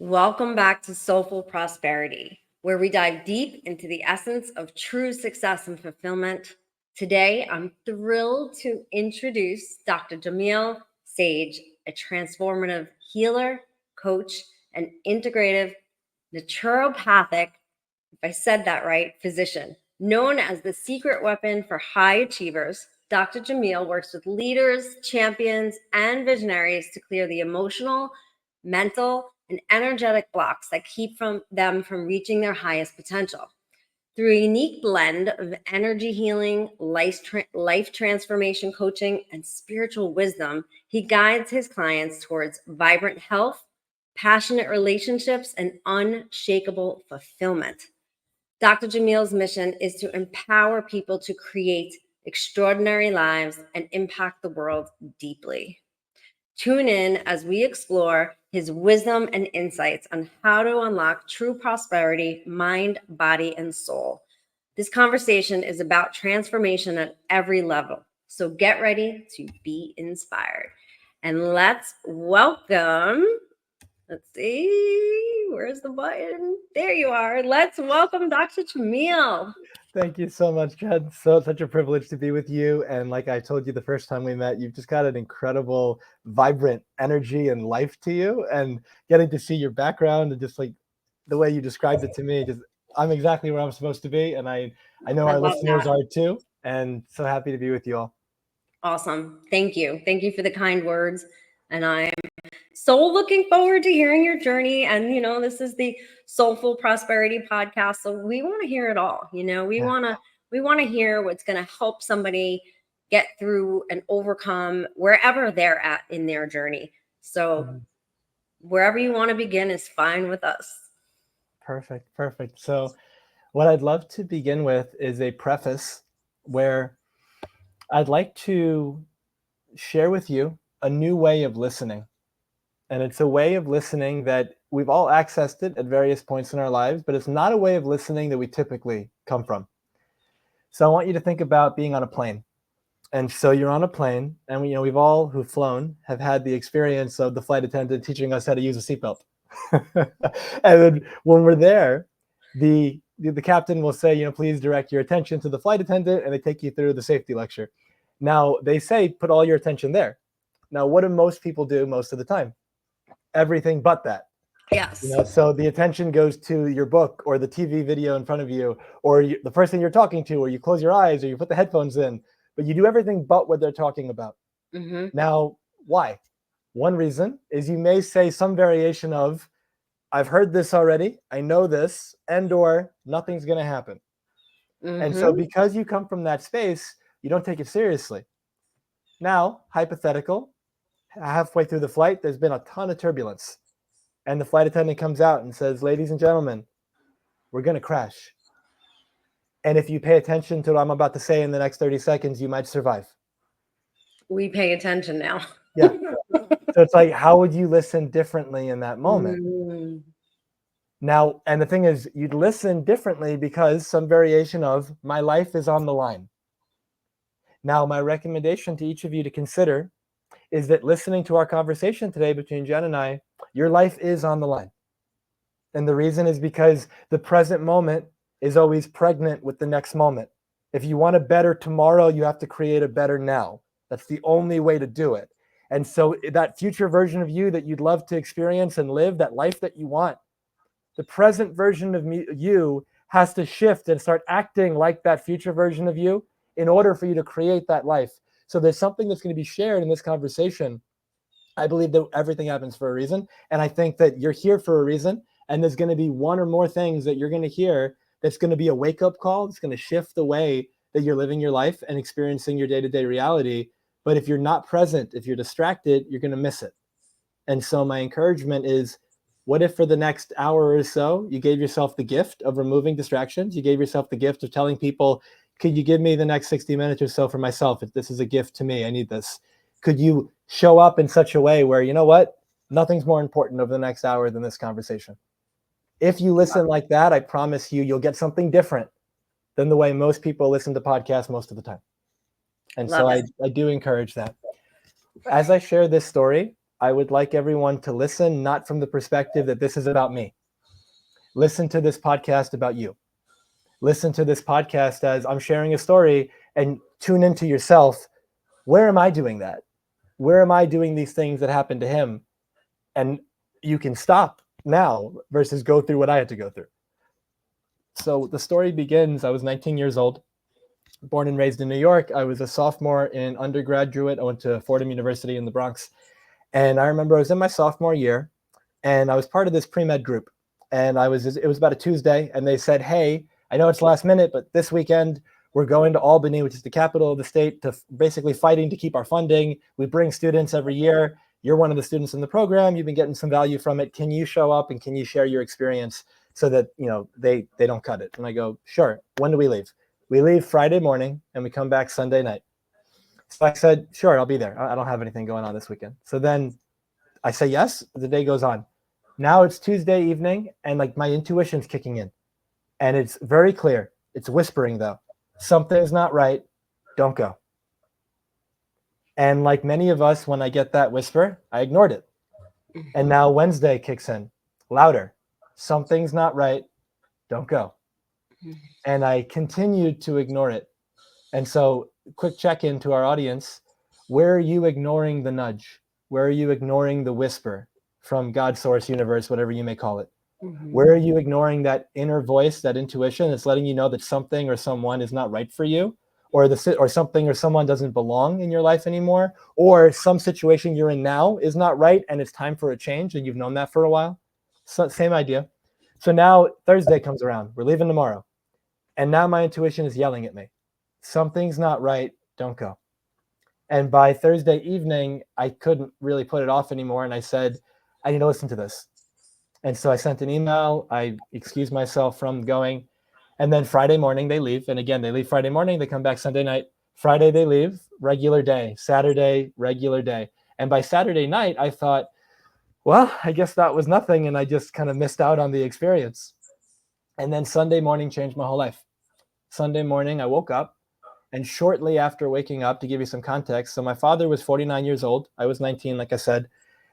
Welcome back to Soulful Prosperity, where we dive deep into the essence of true success and fulfillment. Today, I'm thrilled to introduce Dr. Jamil Sayegh, a transformative healer, coach, and integrative naturopathic, if I said that right, physician. Known as the secret weapon for high achievers, Dr. Jamil works with leaders, champions, and visionaries to clear the emotional, mental, and energetic blocks that keep them from reaching their highest potential. Through a unique blend of energy healing, life transformation coaching, and spiritual wisdom, he guides his clients towards vibrant health, passionate relationships, and unshakable fulfillment. Dr. Jamil's mission is to empower people to create extraordinary lives and impact the world deeply. Tune in as we explore his wisdom and insights on how to unlock true prosperity, mind, body, and soul. This conversation is about transformation at every level. So get ready to be inspired. And let's welcome, let's see, where's the button? There you are. Let's welcome Dr. Jamil. Thank you so much, Jen. Such a privilege to be with you. And like I told you the first time we met, you've just got an incredible, vibrant energy and life to you. And getting to see your background and just like the way you described it to me, just I'm exactly where I'm supposed to be. And I know I our love listeners that. are too. And so happy to be with you all. Awesome. Thank you. Thank you for the kind words. And I'm so looking forward to hearing your journey. And, this is the Soulful Prosperity Podcast. So we want to hear it all. We Yeah. want to hear what's going to help somebody get through and overcome wherever they're at in their journey. So wherever you want to begin is fine with us. Perfect. So what I'd love to begin with is a preface where I'd like to share with you a new way of listening. And it's a way of listening that we've all accessed it at various points in our lives, but it's not a way of listening that we typically come from. So I want you to think about being on a plane. And so you're on a plane, and we've all who've flown have had the experience of the flight attendant teaching us how to use a seatbelt. And then when we're there, the captain will say, please direct your attention to the flight attendant, and they take you through the safety lecture. Now, they say, put all your attention there. Now, what do most people do most of the time? Everything but that. Yes. So the attention goes to your book or the TV video in front of you, or the person you're talking to, or you close your eyes, or you put the headphones in, but you do everything but what they're talking about. Mm-hmm. Now, why? One reason is you may say some variation of, I've heard this already, I know this, and or nothing's going to happen. Mm-hmm. And so because you come from that space, you don't take it seriously. Now, hypothetical, halfway through the flight, there's been a ton of turbulence. And the flight attendant comes out and says, ladies and gentlemen, we're going to crash. And if you pay attention to what I'm about to say in the next 30 seconds, you might survive. We pay attention now. Yeah. So it's like, how would you listen differently in that moment? Mm-hmm. Now, and the thing is, you'd listen differently because some variation of my life is on the line. Now, my recommendation to each of you to consider is that listening to our conversation today between Jen and I, your life is on the line. And the reason is because the present moment is always pregnant with the next moment. If you want a better tomorrow, you have to create a better now. That's the only way to do it. And so that future version of you that you'd love to experience and live, that life that you want, the present version of you has to shift and start acting like that future version of you in order for you to create that life. So there's something that's going to be shared in this conversation. I believe that everything happens for a reason. And I think that you're here for a reason. And there's going to be one or more things that you're going to hear that's going to be a wake-up call. It's going to shift the way that you're living your life and experiencing your day-to-day reality. But if you're not present, if you're distracted, you're going to miss it. And so my encouragement is, what if for the next hour or so, you gave yourself the gift of removing distractions? You gave yourself the gift of telling people, could you give me the next 60 minutes or so for myself? If this is a gift to me, I need this. Could you show up in such a way where, you know what, nothing's more important over the next hour than this conversation? If you listen like that, I promise you, you'll get something different than the way most people listen to podcasts most of the time. And so I do encourage that. As I share this story, I would like everyone to listen, not from the perspective that this is about me. Listen to this podcast about you. Listen to this podcast as I'm sharing a story, and tune into yourself. Where am I doing that? Where am I doing these things that happened to him? And you can stop now versus go through what I had to go through. So the story begins, I was 19 years old, born and raised in New York. I was a sophomore in undergraduate. I went to Fordham University in the Bronx. And I remember I was in my sophomore year, and I was part of this pre-med group. And it was about a Tuesday, and they said, hey, I know it's last minute, but this weekend we're going to Albany, which is the capital of the state, to basically fighting to keep our funding. We bring students every year. You're one of the students in the program. You've been getting some value from it. Can you show up and can you share your experience so that they don't cut it? And I go, sure. When do we leave? We leave Friday morning and we come back Sunday night. So I said, sure, I'll be there. I don't have anything going on this weekend. So then I say yes. The day goes on. Now it's Tuesday evening, and like my intuition's kicking in, and it's very clear. It's whispering though. Something's not right. Don't go. And like many of us, when I get that whisper, I ignored it. And now Wednesday kicks in, louder. Something's not right. Don't go. And I continued to ignore it. And so, quick check-in to our audience. Where are you ignoring the nudge? Where are you ignoring the whisper from God, source, universe, whatever you may call it? Where are you ignoring that inner voice, that intuition that's letting you know that something or someone is not right for you, or something or someone doesn't belong in your life anymore, or some situation you're in now is not right and it's time for a change and you've known that for a while? So, same idea. So now Thursday comes around. We're leaving tomorrow. And now my intuition is yelling at me. Something's not right. Don't go. And by Thursday evening, I couldn't really put it off anymore. And I said, I need to listen to this. And so I sent an email. I excused myself from going. And then Friday morning, they leave. And again, they leave Friday morning. They come back Sunday night. Friday, they leave. Regular day. Saturday, regular day. And by Saturday night, I thought, well, I guess that was nothing. And I just kind of missed out on the experience. And then Sunday morning changed my whole life. Sunday morning, I woke up. And shortly after waking up, to give you some context, so my father was 49 years old. I was 19, like I said.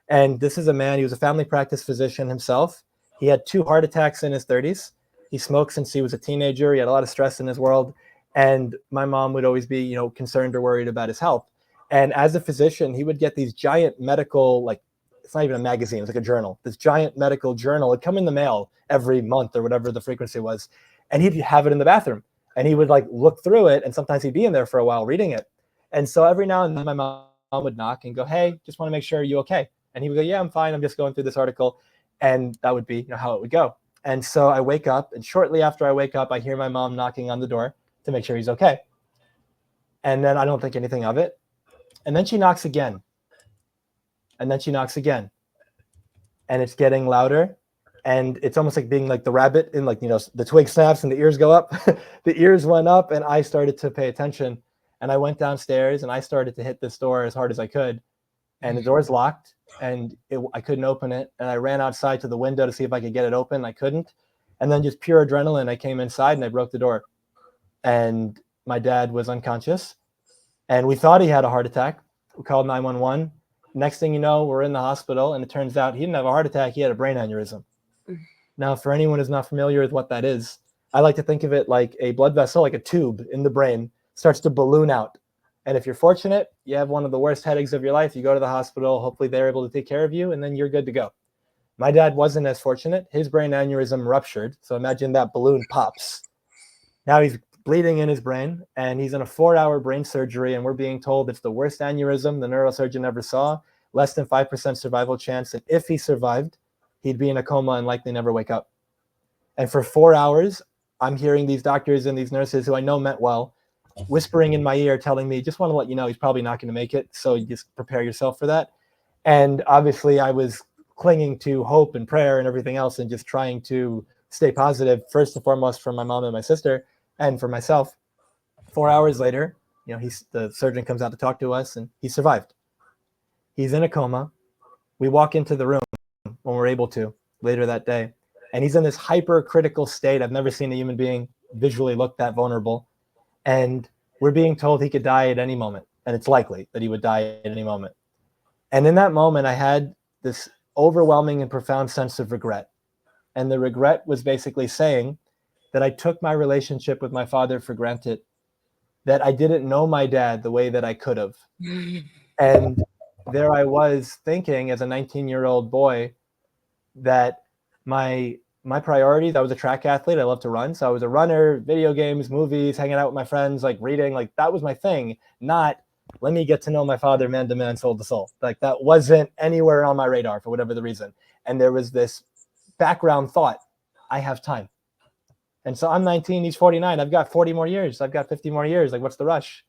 And this is a man, he was a family practice physician himself. He had 2 heart attacks in his 30s. He smoked since he was a teenager. He had a lot of stress in his world. And my mom would always be, concerned or worried about his health. And as a physician, he would get these giant medical, it's not even a magazine, it's like a journal. This giant medical journal would come in the mail every month or whatever the frequency was. And he'd have it in the bathroom. And he would look through it, and sometimes he'd be in there for a while reading it. And so every now and then my mom would knock and go, hey, just want to make sure you're okay. And he would go, yeah, I'm fine. I'm just going through this article. And that would be how it would go. And so I wake up, and shortly after I wake up, I hear my mom knocking on the door to make sure he's okay. And then I don't think anything of it. And then she knocks again. And then she knocks again. And it's getting louder. And it's almost like being like the rabbit in the twig snaps and the ears go up. The ears went up, and I started to pay attention. And I went downstairs, and I started to hit this door as hard as I could. And the door's locked, and I couldn't open it. And I ran outside to the window to see if I could get it open. I couldn't. And then just pure adrenaline, I came inside and I broke the door. And my dad was unconscious. And we thought he had a heart attack. We called 911. Next thing you know, we're in the hospital, and it turns out he didn't have a heart attack. He had a brain aneurysm. Now, for anyone who's not familiar with what that is, I like to think of it like a blood vessel, like a tube in the brain, starts to balloon out. And if you're fortunate, you have one of the worst headaches of your life, you go to the hospital, hopefully they're able to take care of you, and then you're good to go. My dad wasn't as fortunate. His brain aneurysm ruptured. So imagine that balloon pops. Now he's bleeding in his brain, and he's in a 4-hour brain surgery, and we're being told it's the worst aneurysm the neurosurgeon ever saw, less than 5% survival chance. And if he survived, he'd be in a coma and likely never wake up. And for 4 hours, I'm hearing these doctors and these nurses who I know meant well, whispering in my ear, telling me, just want to let you know he's probably not going to make it. So you just prepare yourself for that. And obviously I was clinging to hope and prayer and everything else and just trying to stay positive, first and foremost for my mom and my sister and for myself. 4 hours later, the surgeon comes out to talk to us, and he survived. He's in a coma. We walk into the room when we're able to later that day, and he's in this hypercritical state. I've never seen a human being visually look that vulnerable. And we're being told he could die at any moment. And it's likely that he would die at any moment. And in that moment, I had this overwhelming and profound sense of regret. And the regret was basically saying that I took my relationship with my father for granted, that I didn't know my dad the way that I could have. And there I was thinking as a 19-year-old boy that my priorities, I was a track athlete. I love to run. So I was a runner, video games, movies, hanging out with my friends, like reading, like that was my thing. Not let me get to know my father man to man, soul to soul. Like that wasn't anywhere on my radar for whatever the reason. And there was this background thought, I have time. And so I'm 19, he's 49. I've got 40 more years. I've got 50 more years. Like, what's the rush?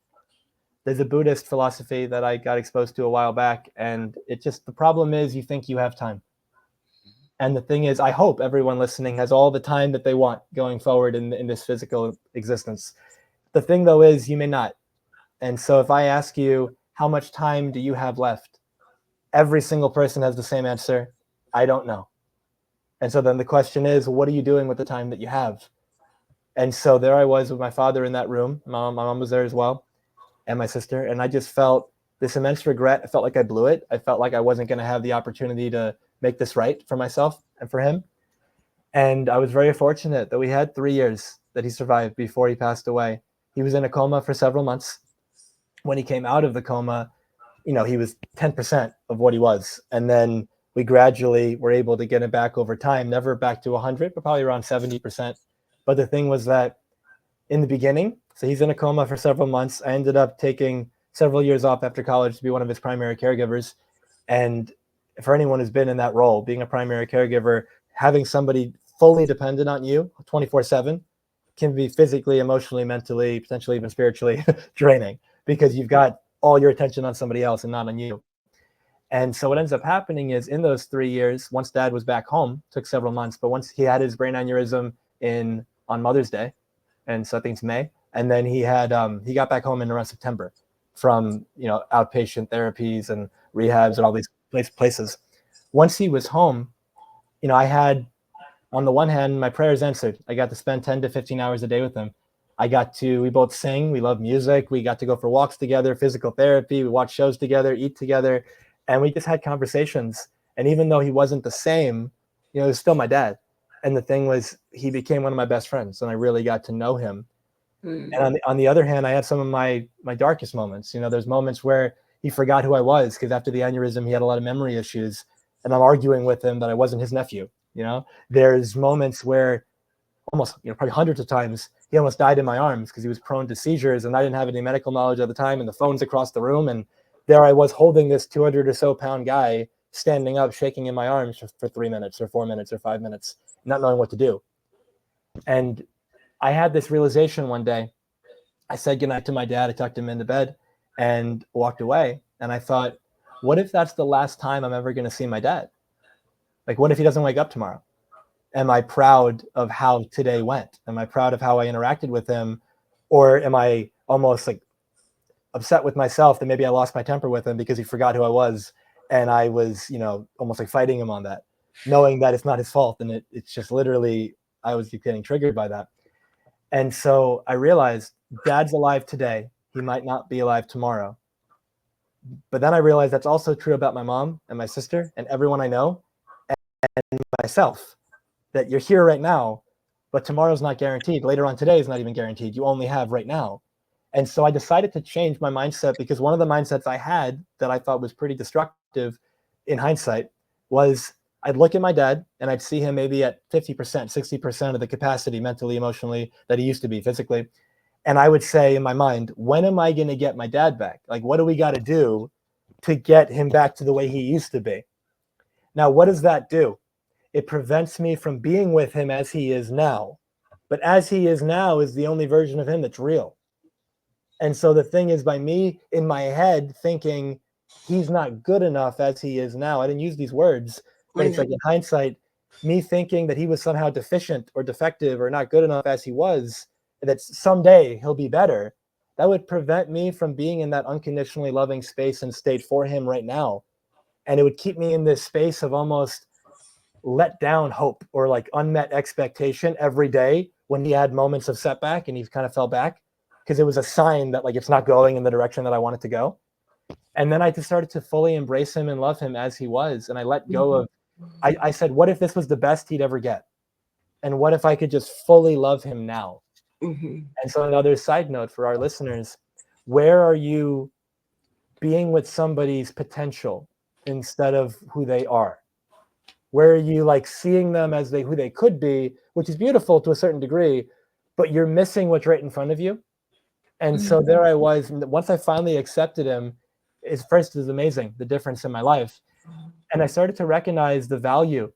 There's a Buddhist philosophy that I got exposed to a while back. And it just, the problem is you think you have time. And the thing is, I hope everyone listening has all the time that they want going forward in this physical existence. The thing, though, is you may not. And so if I ask you, how much time do you have left? Every single person has the same answer. I don't know. And so then the question is, what are you doing with the time that you have? And so there I was with my father in that room. My mom was there as well, and my sister. And I just felt this immense regret. I felt like I blew it. I felt like I wasn't going to have the opportunity to make this right for myself and for him. And I was very fortunate that we had 3 years that he survived before he passed away. He was in a coma for several months. When he came out of the coma, you know, he was 10% of what he was. And then we gradually were able to get him back over time, never back to 100, but probably around 70%. But the thing was that in the beginning, so he's in a coma for several months. I ended up taking several years off after college to be one of his primary caregivers. And for anyone who's been in that role, being a primary caregiver, having somebody fully dependent on you 24/7 can be physically, emotionally, mentally, potentially even spiritually draining, because you've got all your attention on somebody else and not on you. And so what ends up happening is in those 3 years, once dad was back home, took several months, but once he had his brain aneurysm on Mother's Day, and so I think it's May, and then he got back home in around September from, you know, outpatient therapies and rehabs and all these places. Once he was home, you know, I had, on the one hand, my prayers answered. I got to spend 10 to 15 hours a day with him. We both sing, we love music, we got to go for walks together, physical therapy, we watched shows together, eat together, and we just had conversations. And even though he wasn't the same, you know, he was still my dad. And the thing was, he became one of my best friends, and I really got to know him. And on the other hand, I had some of my darkest moments. You know, there's moments where he forgot who I was, because after the aneurysm, he had a lot of memory issues, and I'm arguing with him that I wasn't his nephew. You know, there's moments where almost, you know, probably hundreds of times, he almost died in my arms because he was prone to seizures, and I didn't have any medical knowledge at the time, and the phone's across the room, and there I was holding this 200 or so pound guy standing up, shaking in my arms for 3 minutes or 4 minutes or 5 minutes, not knowing what to do. And I had this realization one day. I said goodnight to my dad. I tucked him into bed and walked away. And I thought, what if that's the last time I'm ever going to see my dad? Like, what if he doesn't wake up tomorrow? Am I proud of how today went? Am I proud of how I interacted with him? Or am I almost like upset with myself that maybe I lost my temper with him because he forgot who I was? And I was, you know, almost like fighting him on that, knowing that it's not his fault. And it's just literally, I was getting triggered by that. And so I realized dad's alive today. He might not be alive tomorrow. But then I realized that's also true about my mom and my sister and everyone I know and myself, that you're here right now, but tomorrow's not guaranteed. Later on today is not even guaranteed. You only have right now. And so I decided to change my mindset, because one of the mindsets I had that I thought was pretty destructive in hindsight was I'd look at my dad and I'd see him maybe at 50%, 60% of the capacity mentally, emotionally that he used to be physically. And I would say in my mind, when am I going to get my dad back? Like, what do we got to do to get him back to the way he used to be? Now, what does that do? It prevents me from being with him as he is now. But as he is now is the only version of him that's real. And so the thing is, by me in my head thinking he's not good enough as he is now, I didn't use these words, but it's like in hindsight, me thinking that he was somehow deficient or defective or not good enough as he was, that someday he'll be better, that would prevent me from being in that unconditionally loving space and state for him right now. And it would keep me in this space of almost let down hope or like unmet expectation every day when he had moments of setback and he kind of fell back, because it was a sign that like it's not going in the direction that I want it to go. And then I just started to fully embrace him and love him as he was. And I let go of, I said, what if this was the best he'd ever get? And what if I could just fully love him now? Mm-hmm. And so another side note for our listeners, where are you being with somebody's potential instead of who they are? Where are you like seeing them as who they could be, which is beautiful to a certain degree, but you're missing what's right in front of you. And so there I was. Once I finally accepted him, it was amazing, the difference in my life. And I started to recognize the value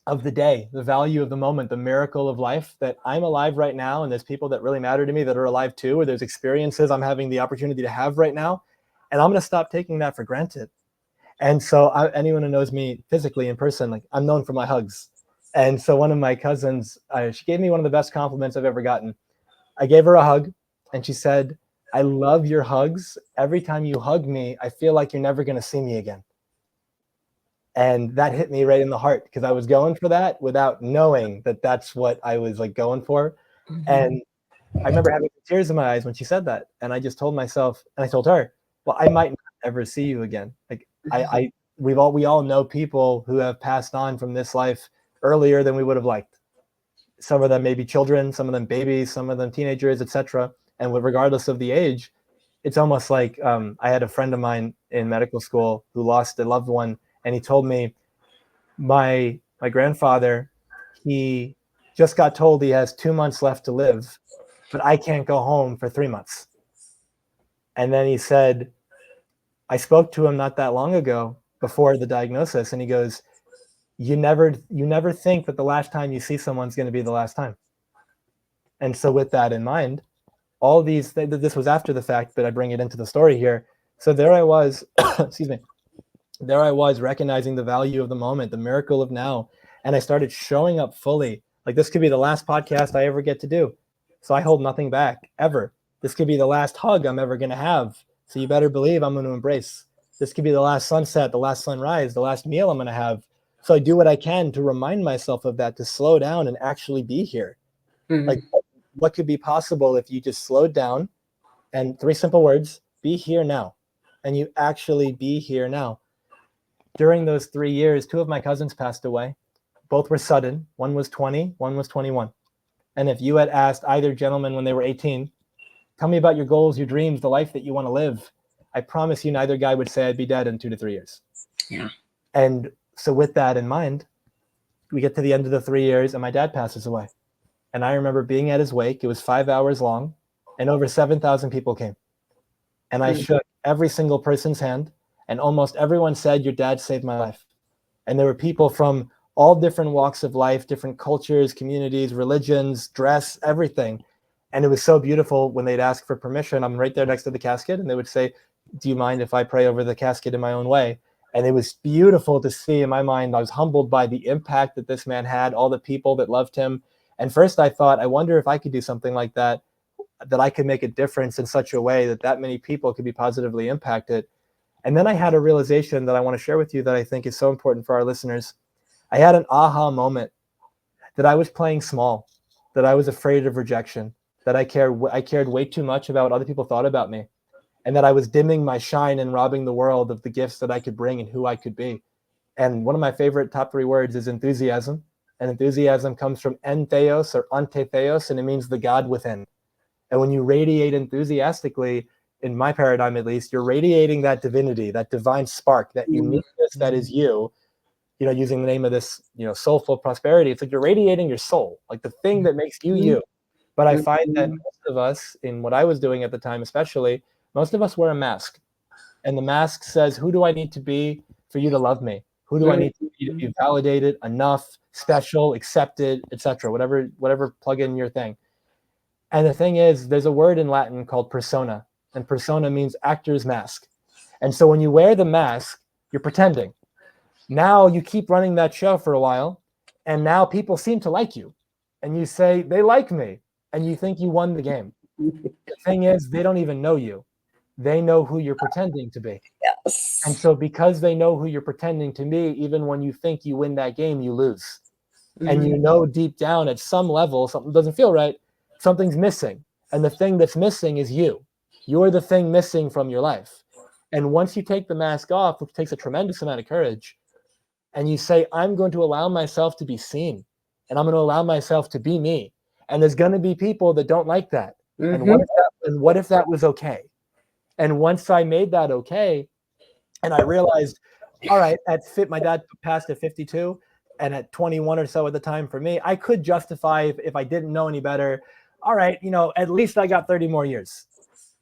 of the day, the value of the moment, the miracle of life, that I'm alive right now. And there's people that really matter to me that are alive too, or there's experiences I'm having the opportunity to have right now. And I'm going to stop taking that for granted. And so anyone who knows me physically in person, like, I'm known for my hugs. And so one of my cousins, she gave me one of the best compliments I've ever gotten. I gave her a hug and she said, I love your hugs. Every time you hug me, I feel like you're never going to see me again. And that hit me right in the heart, because I was going for that without knowing that that's what I was like going for. And I remember having tears in my eyes when she said that. And I just told myself, and I told her, well, I might not ever see you again. Like we all know people who have passed on from this life earlier than we would have liked. Some of them maybe children, some of them babies, some of them teenagers, etc. And regardless of the age, it's almost like I had a friend of mine in medical school who lost a loved one, and he told me, my grandfather, he just got told he has 2 months left to live, but I can't go home for 3 months. And then he said, I spoke to him not that long ago before the diagnosis, and he goes, you never think that the last time you see someone's going to be the last time. And so with that in mind, all these things, this was after the fact, but I bring it into the story here. So there I was, excuse me, there I was recognizing the value of the moment, the miracle of now. And I started showing up fully. Like, this could be the last podcast I ever get to do. So I hold nothing back, ever. This could be the last hug I'm ever going to have. So you better believe I'm going to embrace. This could be the last sunset, the last sunrise, the last meal I'm going to have. So I do what I can to remind myself of that, to slow down and actually be here. Like, what could be possible if you just slowed down, and 3 simple words, be here now. And you actually be here now. During those 3 years, 2 of my cousins passed away. Both were sudden. One was 20, one was 21. And if you had asked either gentleman when they were 18, tell me about your goals, your dreams, the life that you want to live, I promise you neither guy would say I'd be dead in 2 to 3 years. Yeah. And so with that in mind, we get to the end of the 3 years and my dad passes away. And I remember being at his wake. It was 5 hours long, and over 7,000 people came. And I shook every single person's hand, and almost everyone said, your dad saved my life. And there were people from all different walks of life, different cultures, communities, religions, dress, everything. And it was so beautiful when they'd ask for permission. I'm right there next to the casket, and they would say, do you mind if I pray over the casket in my own way? And it was beautiful to see. In my mind, I was humbled by the impact that this man had, all the people that loved him. And first I thought, I wonder if I could do something like that, that I could make a difference in such a way that many people could be positively impacted. And then I had a realization that I want to share with you that I think is so important for our listeners. I had an aha moment that I was playing small, that I was afraid of rejection, that I cared way too much about what other people thought about me, and that I was dimming my shine and robbing the world of the gifts that I could bring and who I could be. And one of my favorite top 3 words is enthusiasm. And enthusiasm comes from entheos or antetheos, and it means the God within. And when you radiate enthusiastically, in my paradigm at least, you're radiating that divinity, that divine spark, that uniqueness that is you, using the name of this, Soulful Prosperity. It's like you're radiating your soul, like the thing that makes you you. But I find that most of us, in what I was doing at the time especially, most of us wear a mask. And the mask says, who do I need to be for you to love me? Who do I need to be validated, enough, special, accepted, etc.? Whatever plug in your thing. And the thing is, there's a word in Latin called persona, and persona means actor's mask. And so when you wear the mask, you're pretending. Now you keep running that show for a while, and now people seem to like you. And you say, they like me, and you think you won the game. The thing is, they don't even know you. They know who you're pretending to be. Yes. And so because they know who you're pretending to be, even when you think you win that game, you lose. And you know deep down at some level, something doesn't feel right, something's missing. And the thing that's missing is you. You're the thing missing from your life. And once you take the mask off, which takes a tremendous amount of courage, and you say, I'm going to allow myself to be seen, and I'm going to allow myself to be me. And there's going to be people that don't like that. And what if that was okay? And once I made that okay, and I realized, all right, my dad passed at 52, and at 21 or so at the time for me, I could justify if I didn't know any better, all right, at least I got 30 more years.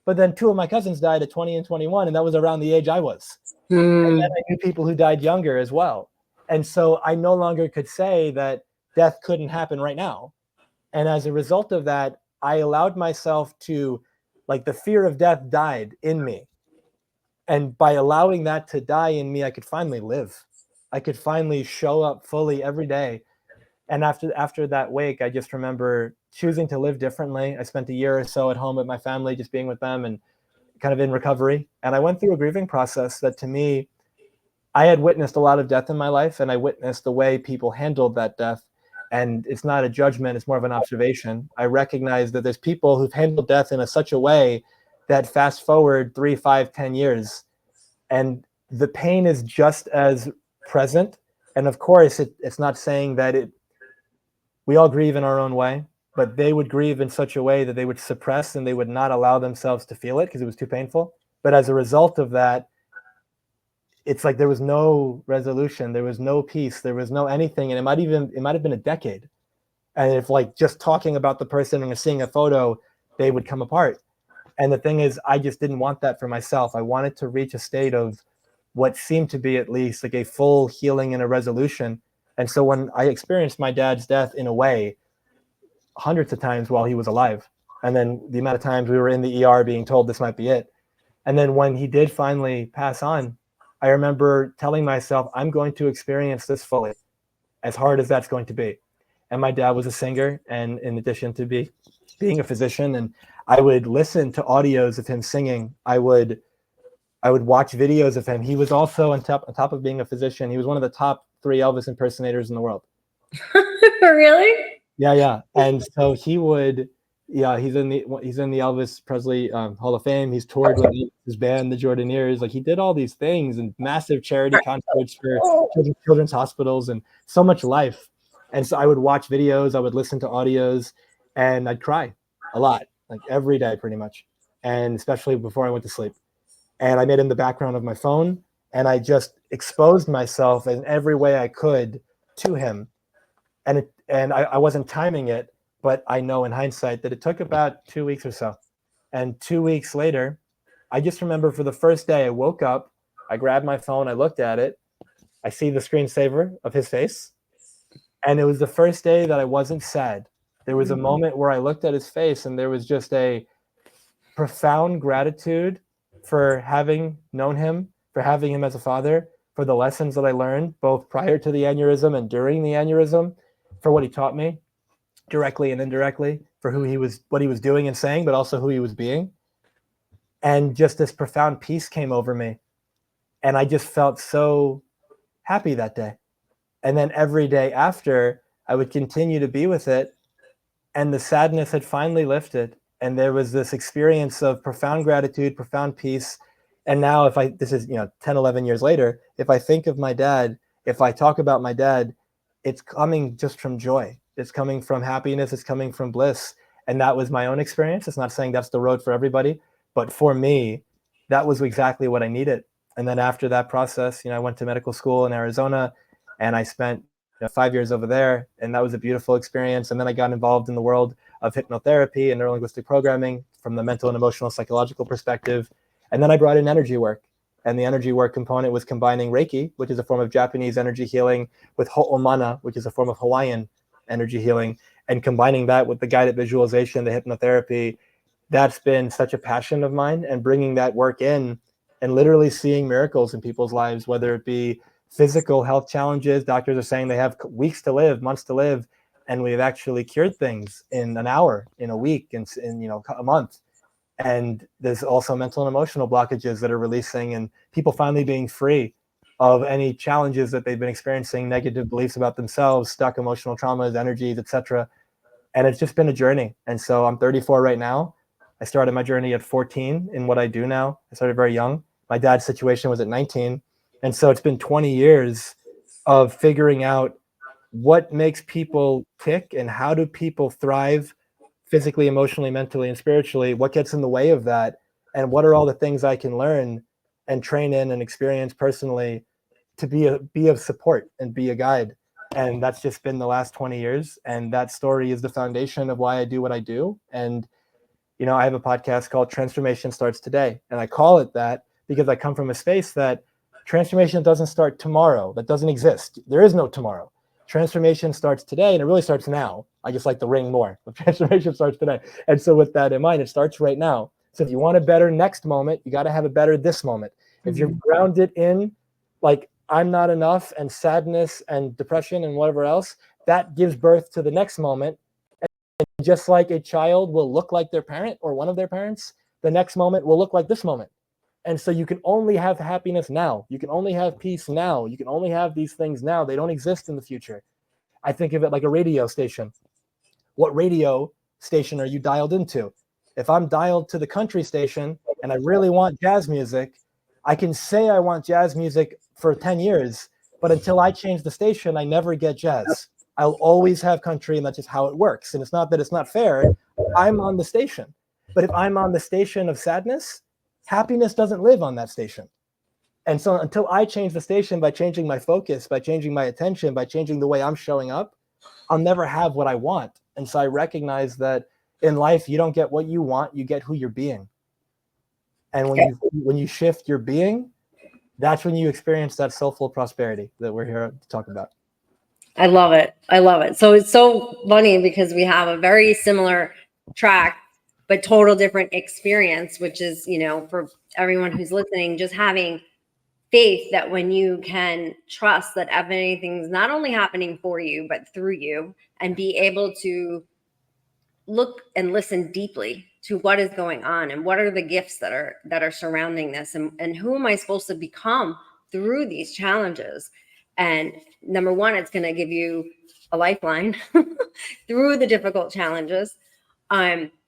But then 2 of my cousins died at 20 and 21, and that was around the age I was. And then I knew people who died younger as well. And so I no longer could say that death couldn't happen right now. And as a result of that, I allowed myself to, the fear of death died in me. And by allowing that to die in me, I could finally live. I could finally show up fully every day. And after that wake, I just remember choosing to live differently. I spent a year or so at home with my family, just being with them and kind of in recovery. And I went through a grieving process that, to me, I had witnessed a lot of death in my life, and I witnessed the way people handled that death. And it's not a judgment, it's more of an observation. I recognize that there's people who've handled death in such a way that fast forward 3, 5, 10 years, and the pain is just as present. And of course, it's not saying that we all grieve in our own way, but they would grieve in such a way that they would suppress and they would not allow themselves to feel it because it was too painful. But as a result of that, it's like there was no resolution, there was no peace, there was no anything. And it might have been a decade. And if just talking about the person and seeing a photo, they would come apart. And the thing is, I just didn't want that for myself. I wanted to reach a state of what seemed to be at least a full healing and a resolution. And so when I experienced my dad's death in a way, hundreds of times while he was alive, and then the amount of times we were in the ER being told this might be it. And then when he did finally pass on, I remember telling myself, I'm going to experience this fully, as hard as that's going to be. And my dad was a singer, and in addition to being a physician, and I would listen to audios of him singing. I would watch videos of him. He was also on top of being a physician, he was one of the top 3 Elvis impersonators in the world. Really? Yeah. And so he's in the Elvis Presley Hall of Fame. He's toured with his band, the Jordanaires. He did all these things and massive charity concerts for children's hospitals and so much life. And so I would watch videos, I would listen to audios, and I'd cry a lot, every day pretty much, and especially before I went to sleep. And I made him the background of my phone, and I just exposed myself in every way I could to him. And I wasn't timing it, but I know in hindsight that it took about 2 weeks or so. And 2 weeks later, I just remember for the first day, I woke up, I grabbed my phone, I looked at it, I see the screensaver of his face. And it was the first day that I wasn't sad. There was a moment where I looked at his face, and there was just a profound gratitude for having known him, for having him as a father, for the lessons that I learned, both prior to the aneurysm and during the aneurysm, for what he taught me, directly and indirectly, for what he was doing and saying, but also who he was being. And just this profound peace came over me. And I just felt so happy that day. And then every day after, I would continue to be with it. And the sadness had finally lifted. And there was this experience of profound gratitude, profound peace. And now this is 10, 11 years later, if I think of my dad, if I talk about my dad, it's coming just from joy. It's coming from happiness. It's coming from bliss. And that was my own experience. It's not saying that's the road for everybody, but for me, that was exactly what I needed. And then after that process, I went to medical school in Arizona, and I spent 5 years over there, and that was a beautiful experience. And then I got involved in the world of hypnotherapy and neurolinguistic programming from the mental and emotional psychological perspective. And then I brought in energy work. And the energy work component was combining Reiki, which is a form of Japanese energy healing, with Ho'omana, which is a form of Hawaiian energy healing, and combining that with the guided visualization, the hypnotherapy. That's been such a passion of mine, and bringing that work in and literally seeing miracles in people's lives, whether it be physical health challenges. Doctors are saying they have weeks to live, months to live, and we've actually cured things in an hour, in a week, in a month. And there's also mental and emotional blockages that are releasing, and people finally being free of any challenges that they've been experiencing, negative beliefs about themselves, stuck emotional traumas, energies, etc. And it's just been a journey. And so I'm 34 right now. I started my journey at 14 in what I do now. I started very young. My dad's situation was at 19. And so it's been 20 years of figuring out what makes people tick and how do people thrive physically, emotionally, mentally, and spiritually, what gets in the way of that, and what are all the things I can learn and train in and experience personally to be of support and be a guide. And that's just been the last 20 years. And that story is the foundation of why I do what I do. And, you know, I have a podcast called Transformation Starts Today. And I call it that because I come from a space that transformation doesn't start tomorrow. That doesn't exist. There is no tomorrow. Transformation starts today, and it really starts now. I just like the ring more. But transformation starts today. And so with that in mind, it starts right now. So if you want a better next moment, you got to have a better this moment. If you're grounded in like I'm not enough and sadness and depression and whatever else, that gives birth to the next moment. And just like a child will look like their parent or one of their parents, the next moment will look like this moment. And so you can only have happiness now. You can only have peace now. You can only have these things now. They don't exist in the future. I think of it like a radio station. What radio station are you dialed into? If I'm dialed to the country station and I really want jazz music, I can say I want jazz music for 10 years, but until I change the station, I never get jazz. I'll always have country, and that's just how it works. And it's not that it's not fair. I'm on the station. But if I'm on the station of sadness, happiness doesn't live on that station. And so until I change the station by changing my focus, by changing my attention, by changing the way I'm showing up, I'll never have what I want. And so I recognize that in life, you don't get what you want, you get who you're being. And when you shift your being, that's when you experience that soulful prosperity that we're here to talk about. I love it. I love it. So it's so funny because we have a very similar track, but total different experience, which is, you know, for everyone who's listening, just having faith that when you can trust that everything's not only happening for you, but through you, and be able to look and listen deeply to what is going on and what are the gifts that are surrounding this, and who am I supposed to become through these challenges. And number one, it's going to give you a lifeline through the difficult challenges.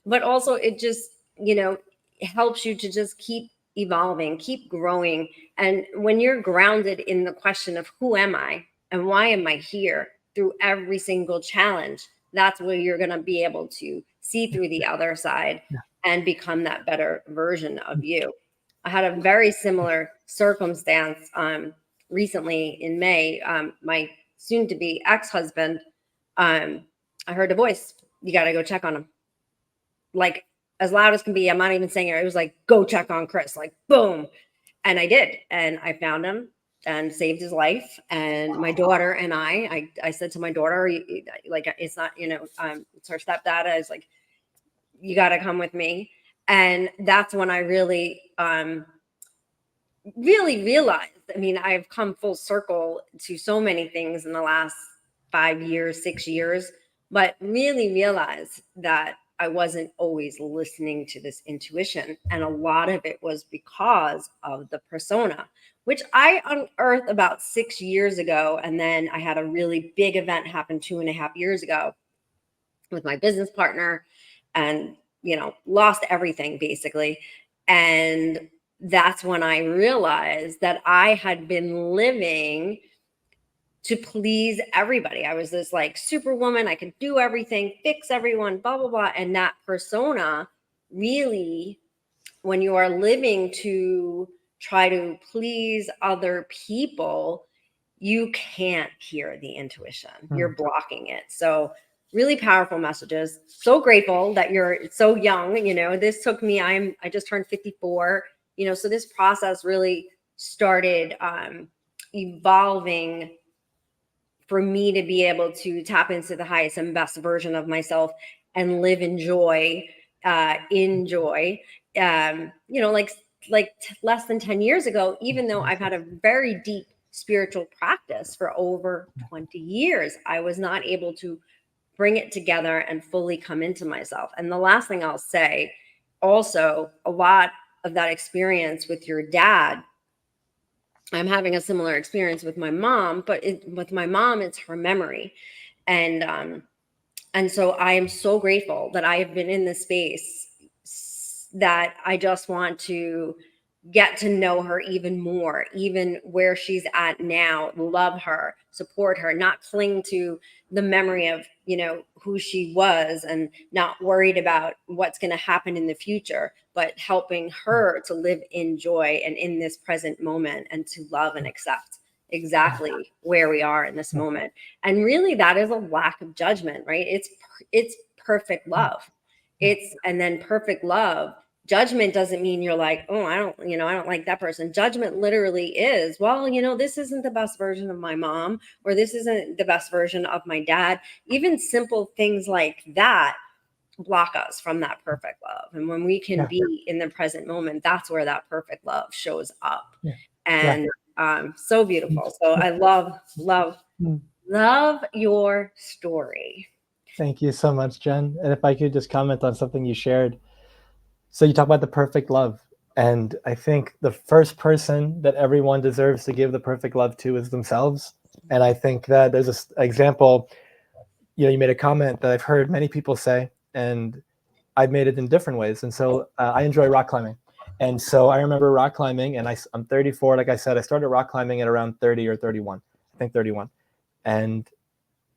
But also it just, you know, it helps you to just keep evolving, keep growing. And when you're grounded in the question of who am I and why am I here through every single challenge, that's where you're going to be able to see through the other side and become that better version of you. I had a very similar circumstance recently in May. My soon to be ex-husband, I heard a voice, you got to go check on him. Like as loud as can be. I'm not even saying it. It was like, go check on Chris, like boom. And I did. And I found him and saved his life. And my daughter and I said to my daughter, like, it's not, you know, it's her stepdad. I was like, you got to come with me. And that's when I really realized, I mean, I've come full circle to so many things in the last 5 years, 6 years, but really realized that I wasn't always listening to this intuition. And a lot of it was because of the persona, which I unearthed about 6 years ago. And then I had a really big event happen 2.5 years ago with my business partner, and, you know, lost everything basically. And that's when I realized that I had been living to please everybody. I was this like superwoman. I could do everything, fix everyone, blah, blah, blah. And that persona really, when you are living to try to please other people, you can't hear the intuition. You're blocking it. So really powerful messages. So grateful that you're so young. You know, this took me, I just turned 54, you know, so this process really started evolving for me to be able to tap into the highest and best version of myself and live in joy, you know, less than 10 years ago, even though I've had a very deep spiritual practice for over 20 years, I was not able to bring it together and fully come into myself. And the last thing I'll say, also, a lot of that experience with your dad, I'm having a similar experience with my mom, but with my mom, it's her memory. And so I am so grateful that I have been in this space that I just want to get to know her even more, even where she's at now, love her, support her, not cling to the memory of, who she was and not worried about what's going to happen in the future, but helping her to live in joy and in this present moment and to love and accept exactly where we are in this moment. And really that is a lack of judgment, right? It's perfect love. And then perfect love. Judgment doesn't mean you're like, oh, I don't like that person. Judgment literally is, well, this isn't the best version of my mom, or this isn't the best version of my dad. Even simple things like that block us from that perfect love. And when we can be in the present moment, that's where that perfect love shows up. And so beautiful. So I love your story. Thank you so much, Jen. And if I could just comment on something you shared. So you talk about the perfect love. And I think the first person that everyone deserves to give the perfect love to is themselves. And I think that there's an example, you made a comment that I've heard many people say, and I've made it in different ways. And so I enjoy rock climbing. And so I remember rock climbing, and I'm 34. Like I said, I started rock climbing at around 30 or 31, I think 31. And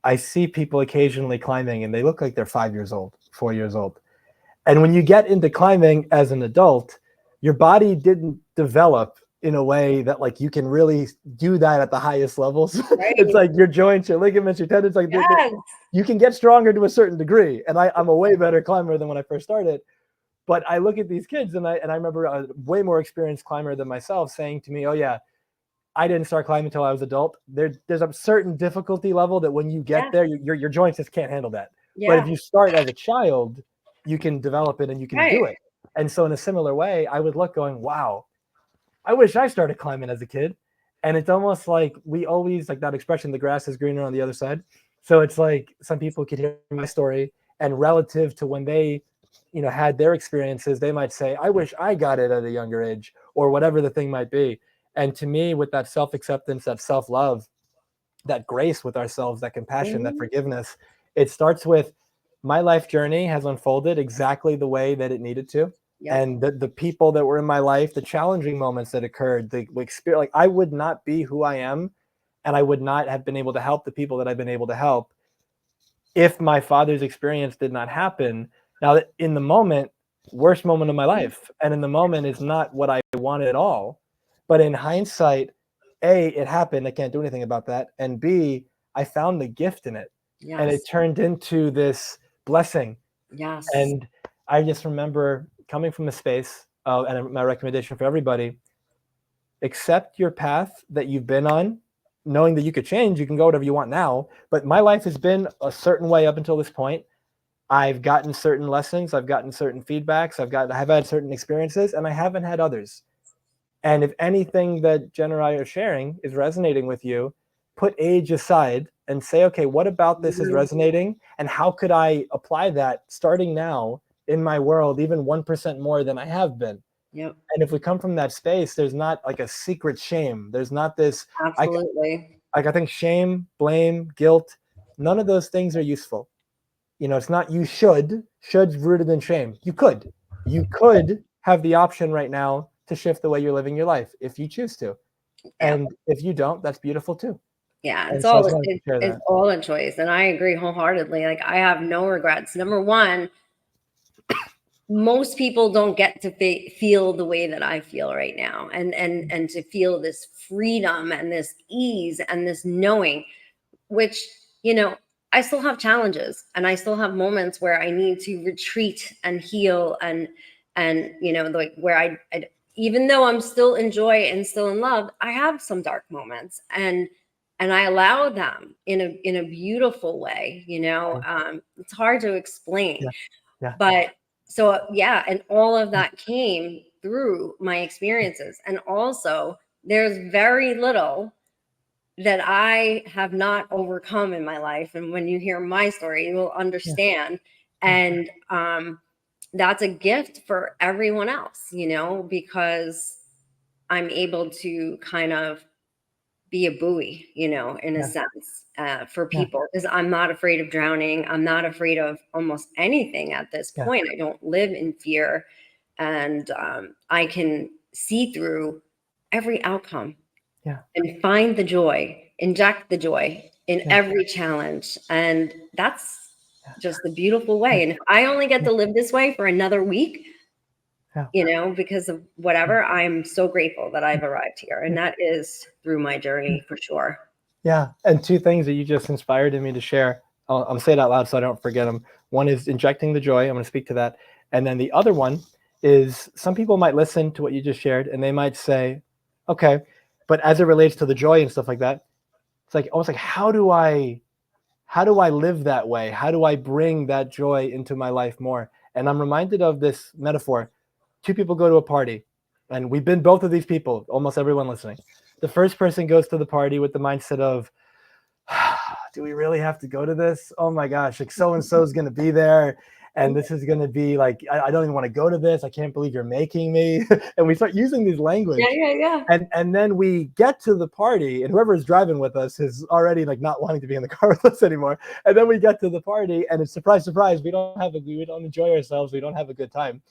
I see people occasionally climbing, and they look like they're 5 years old, 4 years old. And when you get into climbing as an adult, your body didn't develop in a way that like you can really do that at the highest levels. Right. It's like your joints, your ligaments, your tendons, like you can get stronger to a certain degree. And I'm a way better climber than when I first started. But I look at these kids, and I remember a way more experienced climber than myself saying to me, oh yeah, I didn't start climbing until I was adult. There's a certain difficulty level that when you get there, your joints just can't handle that. But if you start as a child, you can develop it and you can do it. And so in a similar way, I would look going, wow, I wish I started climbing as a kid. And it's almost like we always, like that expression, the grass is greener on the other side. So it's like some people could hear my story, and relative to when they, had their experiences, they might say, I wish I got it at a younger age, or whatever the thing might be. And to me, with that self-acceptance, that self-love, that grace with ourselves, that compassion, that forgiveness, it starts with my life journey has unfolded exactly the way that it needed to. And the people that were in my life, the challenging moments that occurred, the experience, like I would not be who I am, and I would not have been able to help the people that I've been able to help if my father's experience did not happen. Now, in the moment, worst moment of my life, and in the moment is not what I wanted at all. But in hindsight, A, it happened. I can't do anything about that. And B, I found the gift in it. And it turned into this blessing. And I just remember coming from a space, and my recommendation for everybody, accept your path that you've been on, knowing that you could change, you can go whatever you want now. But my life has been a certain way up until this point. I've gotten certain lessons, I've gotten certain feedbacks, I've had certain experiences, and I haven't had others. And if anything that Jen and I are sharing is resonating with you, put age aside and say, okay, what about this is resonating? And how could I apply that starting now in my world, even 1% more than I have been? And if we come from that space, there's not like a secret shame. There's not this. Absolutely. I think shame, blame, guilt, none of those things are useful. It's not you should's rooted in shame. You could have the option right now to shift the way you're living your life if you choose to. And if you don't, that's beautiful too. It's all a choice. And I agree wholeheartedly. Like I have no regrets. Number one, most people don't get to feel the way that I feel right now, and to feel this freedom and this ease and this knowing, which, I still have challenges, and I still have moments where I need to retreat and heal, and like where I even though I'm still in joy and still in love, I have some dark moments, and I allow them in a beautiful way. It's hard to explain, but so and all of that came through my experiences. And also there's very little that I have not overcome in my life. And when you hear my story, you will understand. And that's a gift for everyone else, because I'm able to kind of be a buoy, in a sense, for people, because I'm not afraid of drowning. I'm not afraid of almost anything at this point. I don't live in fear, and I can see through every outcome. Yeah. And find the joy, inject the joy in every challenge. And that's just the beautiful way. And if I only get to live this way for another week, because of whatever, I'm so grateful that I've arrived here. And that is through my journey for sure. Yeah. And two things that you just inspired in me to share. I'm going to say it out loud so I don't forget them. One is injecting the joy. I'm going to speak to that. And then the other one is some people might listen to what you just shared and they might say, okay, but as it relates to the joy and stuff like that, it's like almost like how do I live that way? How do I bring that joy into my life more? And I'm reminded of this metaphor. Two people go to a party, and we've been both of these people, almost everyone listening. The first person goes to the party with the mindset of, do we really have to go to this? Oh my gosh, like so-and-so is going to be there. And this is going to be like, I don't even want to go to this. I can't believe you're making me. And we start using these language. Yeah. And then we get to the party and whoever is driving with us is already like not wanting to be in the car with us anymore. And then we get to the party and it's surprise, surprise. We don't enjoy ourselves. We don't have a good time.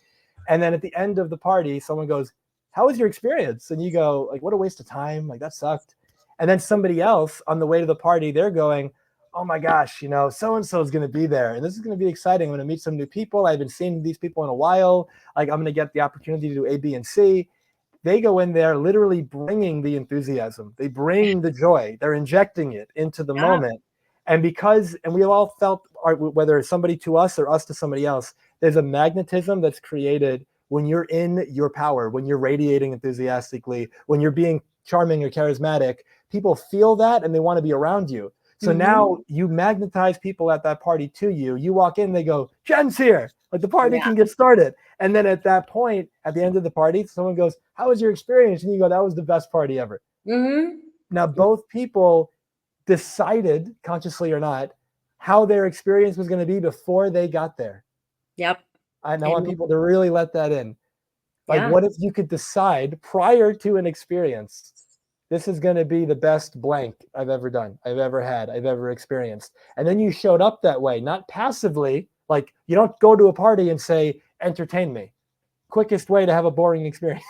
And then at the end of the party, someone goes, how was your experience? And you go like, what a waste of time. Like that sucked. And then somebody else on the way to the party, they're going, oh my gosh, so-and-so is going to be there. And this is going to be exciting. I'm going to meet some new people. I haven't seen these people in a while. Like I'm going to get the opportunity to do A, B, and C. They go in there literally bringing the enthusiasm. They bring the joy. They're injecting it into the moment. And we all felt, whether it's somebody to us or us to somebody else, there's a magnetism that's created when you're in your power, when you're radiating enthusiastically, when you're being charming or charismatic. People feel that and they want to be around you. So now you magnetize people at that party to you. You walk in, they go, Jen's here. Like the party can get started. And then at that point, at the end of the party, someone goes, how was your experience? And you go, that was the best party ever. Now, both people decided, consciously or not, how their experience was going to be before they got there. Yep. I want people to really let that in. Like, what if you could decide prior to an experience, this is going to be the best blank I've ever done, I've ever had, I've ever experienced. And then you showed up that way, not passively. Like you don't go to a party and say, entertain me. Quickest way to have a boring experience.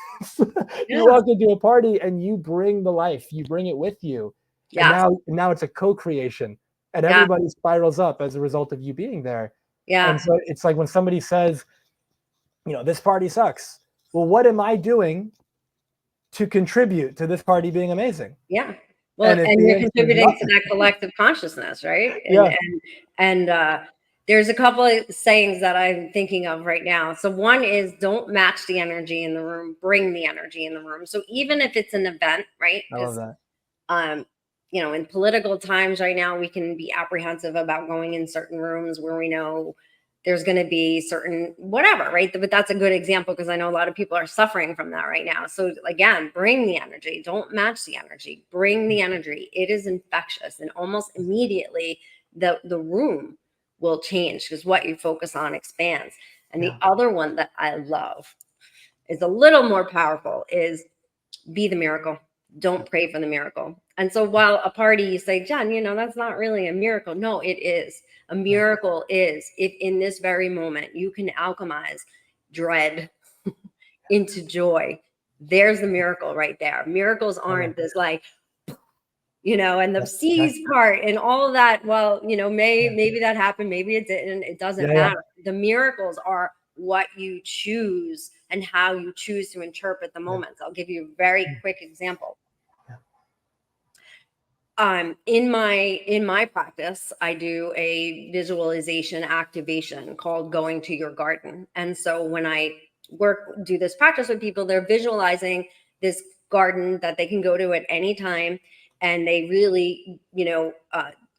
You walk into a party and you bring the life, you bring it with you. And now it's a co-creation and everybody spirals up as a result of you being there. And so it's like when somebody says, this party sucks. Well, what am I doing to contribute to this party being amazing? Well, and you're contributing to that collective consciousness, right? And there's a couple of sayings that I'm thinking of right now. So one is don't match the energy in the room, bring the energy in the room. So even if it's an event, right? I love that. In political times right now, we can be apprehensive about going in certain rooms where we know there's going to be certain whatever, right? But that's a good example because I know a lot of people are suffering from that right now. So again, bring the energy. Don't match the energy. Bring the energy. It is infectious. And almost immediately the room will change because what you focus on expands. And the other one that I love is a little more powerful is be the miracle. Don't pray for the miracle. And so while a party, you say, John, that's not really a miracle. No, it is. A miracle is if in this very moment you can alchemize dread into joy. There's the miracle right there. Miracles aren't this like, and the seas part and all of that. Well, maybe that happened. Maybe it didn't. It doesn't matter. The miracles are what you choose and how you choose to interpret the moments. I'll give you a very quick example. In my practice, I do a visualization activation called going to your garden. And so when I do this practice with people, they're visualizing this garden that they can go to at any time. And they really,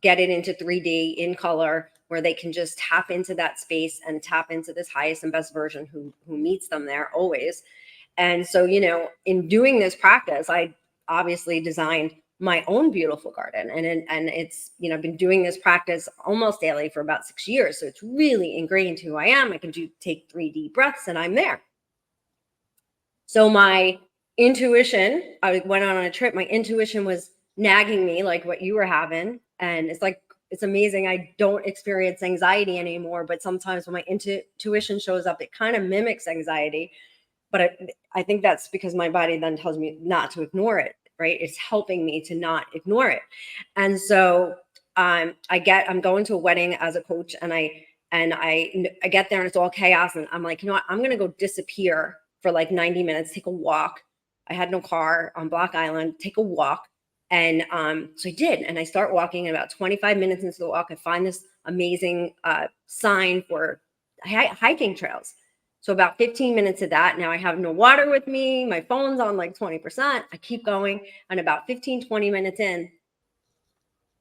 get it into 3D in color where they can just tap into that space and tap into this highest and best version who meets them there always. And so, in doing this practice, I obviously designed my own beautiful garden. And it's, I've been doing this practice almost daily for about 6 years. So it's really ingrained who I am. I can take 3 deep breaths and I'm there. So my intuition, I went on a trip. My intuition was nagging me like what you were having. And it's amazing. I don't experience anxiety anymore, but sometimes when my intuition shows up, it kind of mimics anxiety. but I think that's because my body then tells me not to ignore it, right? It's helping me to not ignore it. And so I'm going to a wedding as a coach, and I get there and it's all chaos, and I'm like, you know what? I'm gonna go disappear for like 90 minutes, take a walk. I had no car on Block Island, take a walk. And so I did, and I start walking, and about 25 minutes into the walk, I find this amazing sign for hiking trails. So about 15 minutes of that. Now I have no water with me. My phone's on like 20%. I keep going. And about 15, 20 minutes in,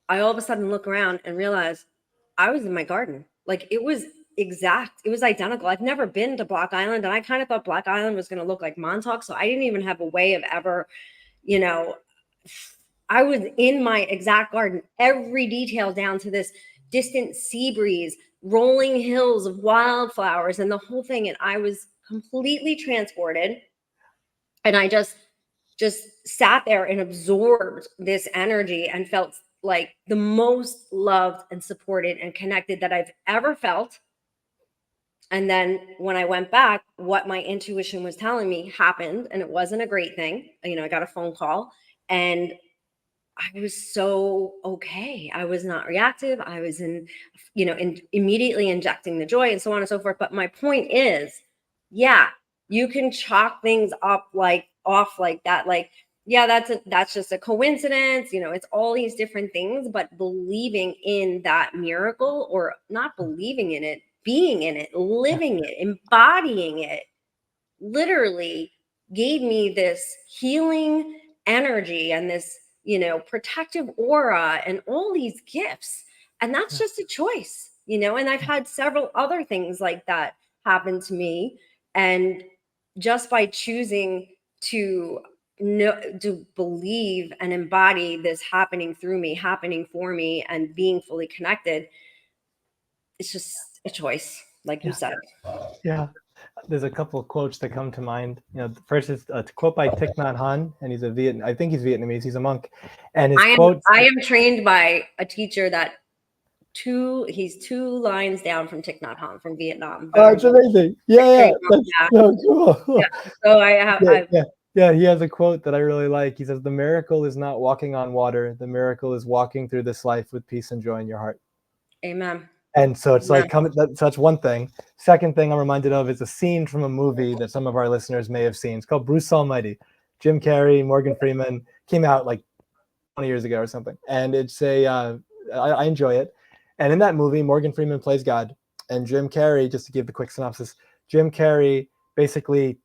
I all of a sudden look around and realize I was in my garden. Like it was identical. I've never been to Block Island, and I kind of thought Block Island was going to look like Montauk. So I didn't even have a way of ever, you know, I was in my exact garden, every detail down to this distant sea breeze, rolling hills of wildflowers, and the whole thing. And I was completely transported. And I just sat there and absorbed this energy and felt like the most loved and supported and connected that I've ever felt. And then when I went back, what my intuition was telling me happened, and it wasn't a great thing. I got a phone call, and I was so okay. I was not reactive. I was immediately injecting the joy and so on and so forth. But my point is, yeah, you can chalk things up off like that. Like, yeah, that's just a coincidence. It's all these different things, but believing in that miracle, or not believing in it, being in it, living it, embodying it, literally gave me this healing energy and this protective aura and all these gifts. And that's just a choice, and I've had several other things like that happen to me. And just by choosing to believe and embody this happening through me, happening for me, and being fully connected, it's just a choice, like you said. Yeah. There's a couple of quotes that come to mind. The first is a quote by Thich Nhat Hanh, and I think he's Vietnamese. He's a monk, and his quote. I am trained by a teacher that he's 2 lines down from Thich Nhat Hanh from Vietnam. Oh, it's amazing! Yeah, that's so cool. Yeah. So I have. Yeah, he has a quote that I really like. He says, "The miracle is not walking on water. The miracle is walking through this life with peace and joy in your heart." Amen. And so it's like that's one thing. Second thing I'm reminded of is a scene from a movie that some of our listeners may have seen. It's called Bruce Almighty. Jim Carrey, Morgan Freeman, came out like 20 years ago or something. And it's I enjoy it. And in that movie, Morgan Freeman plays God. And Jim Carrey, just to give the quick synopsis, Jim Carrey basically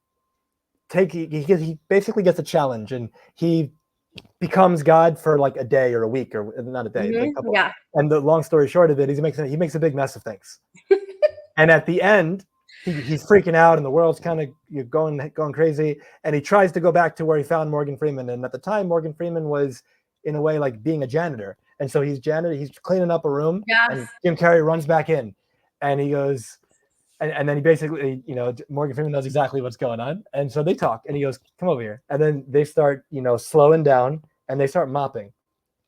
he basically gets a challenge, and he becomes God for like a day or a week, or not a day, like a couple. Yeah. And the long story short of it, he makes a big mess of things. And at the end, he's freaking out, and the world's kind of going crazy. And he tries to go back to where he found Morgan Freeman. And at the time, Morgan Freeman was in a way like being a janitor. And so he's cleaning up a room. Yes. And Jim Carrey runs back in, and he goes, and then he basically, Morgan Freeman knows exactly what's going on. And so they talk, and he goes, "Come over here." And then they start, slowing down, and they start mopping.